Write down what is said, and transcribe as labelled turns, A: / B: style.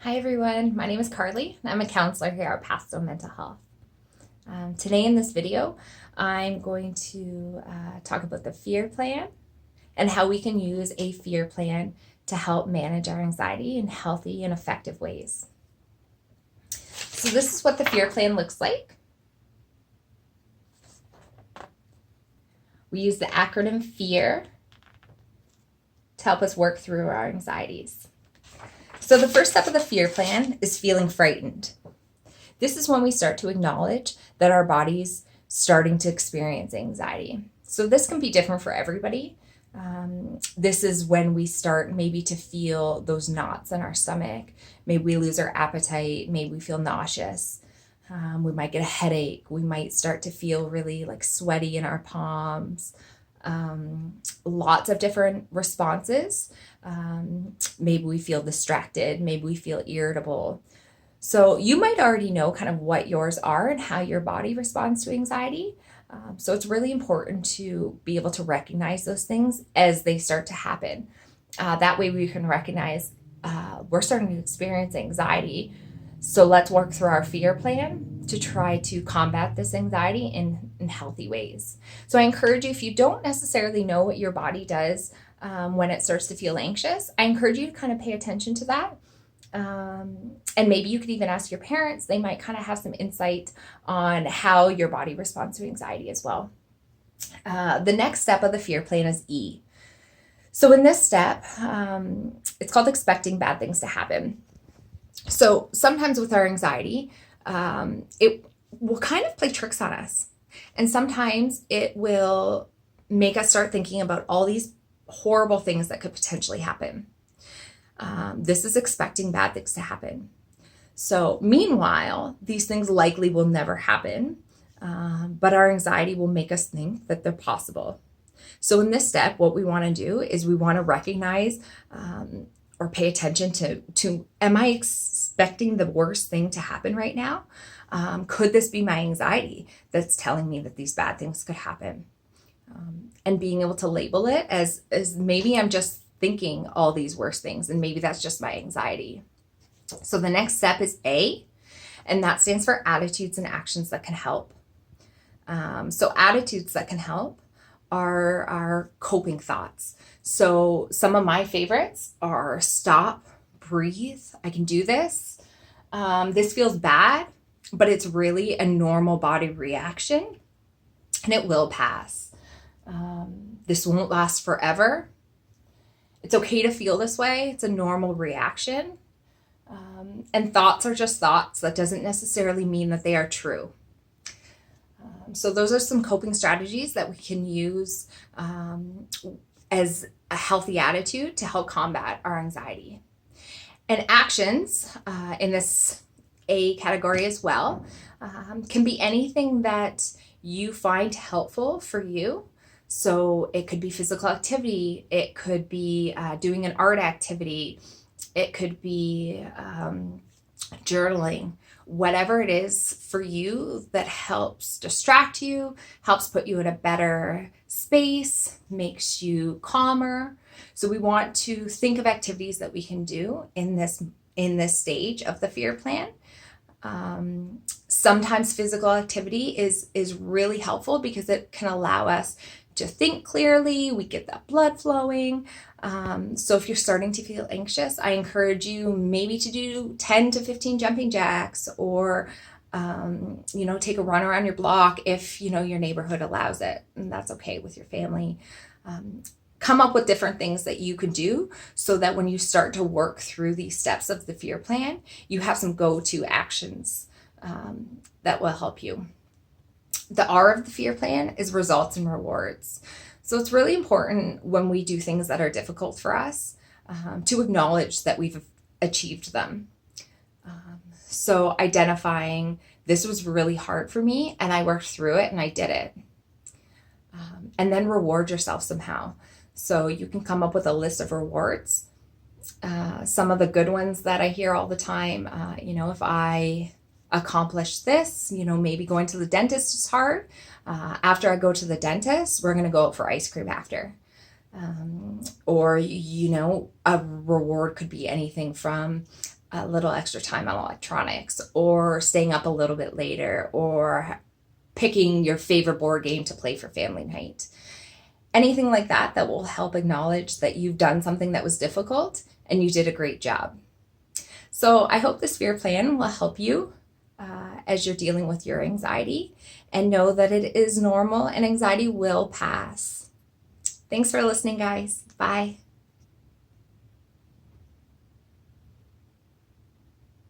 A: Hi everyone, my name is Carly and I'm a counselor here at Pathstone Mental Health. Today in this video, I'm going to talk about the fear plan and how we can use a fear plan to help manage our anxiety in healthy and effective ways. So this is what the fear plan looks like. We use the acronym FEAR to help us work through our anxieties. So the first step of the fear plan is feeling frightened. This is when we start to acknowledge that our body's starting to experience anxiety. So this can be different for everybody. This is when we start maybe to feel those knots in our stomach. Maybe we lose our appetite. Maybe we feel nauseous. We might get a headache. We might start to feel really like sweaty in our palms. Lots of different responses. Maybe we feel distracted. Maybe we feel irritable. So you might already know kind of what yours are and how your body responds to anxiety. So it's really important to be able to recognize those things as they start to happen. That way we can recognize we're starting to experience anxiety. So let's work through our fear plan to try to combat this anxiety in healthy ways. So I encourage you, if you don't necessarily know what your body does when it starts to feel anxious, I encourage you to kind of pay attention to that. And maybe you could even ask your parents. They might kind of have some insight on how your body responds to anxiety as well. The next step of the fear plan is E. So in this step, it's called expecting bad things to happen. So sometimes with our anxiety, it will kind of play tricks on us. And sometimes it will make us start thinking about all these horrible things that could potentially happen. This is expecting bad things to happen. So meanwhile, these things likely will never happen, but our anxiety will make us think that they're possible. So in this step, what we want to do is we want to recognize or pay attention to am I expecting the worst thing to happen right now? Could this be my anxiety that's telling me that these bad things could happen? And being able to label it as maybe I'm just thinking all these worst things, and maybe that's just my anxiety. So the next step is A, and that stands for attitudes and actions that can help. So attitudes that can help are our coping thoughts. So some of my favorites are stop, breathe, I can do this. This feels bad, but it's really a normal body reaction and it will pass. This won't last forever. It's okay to feel this way. It's a normal reaction. And thoughts are just thoughts. That doesn't necessarily mean that they are true. So those are some coping strategies that we can use as a healthy attitude to help combat our anxiety. And actions in this A category as well can be anything that you find helpful for you. So it could be physical activity, it could be doing an art activity, it could be journaling, whatever it is for you that helps distract you, helps put you in a better space, makes you calmer. So we want to think of activities that we can do in this stage of the fear plan. Sometimes physical activity is really helpful because it can allow us to think clearly, we get that blood flowing. So if you're starting to feel anxious, I encourage you maybe to do 10 to 15 jumping jacks or, take a run around your block if, your neighborhood allows it, and that's okay with your family. Come up with different things that you could do so that when you start to work through these steps of the fear plan, you have some go-to actions that will help you. The R of the fear plan is results and rewards. So it's really important when we do things that are difficult for us to acknowledge that we've achieved them. So identifying this was really hard for me and I worked through it and I did it. And then reward yourself somehow. So you can come up with a list of rewards. Some of the good ones that I hear all the time, if I accomplish this, maybe going to the dentist is hard. After I go to the dentist, we're going to go out for ice cream after. Or a reward could be anything from a little extra time on electronics, or staying up a little bit later, or picking your favorite board game to play for family night. Anything like that that will help acknowledge that you've done something that was difficult and you did a great job. So I hope this fear plan will help you as you're dealing with your anxiety, and know that it is normal and anxiety will pass. Thanks for listening, guys. Bye.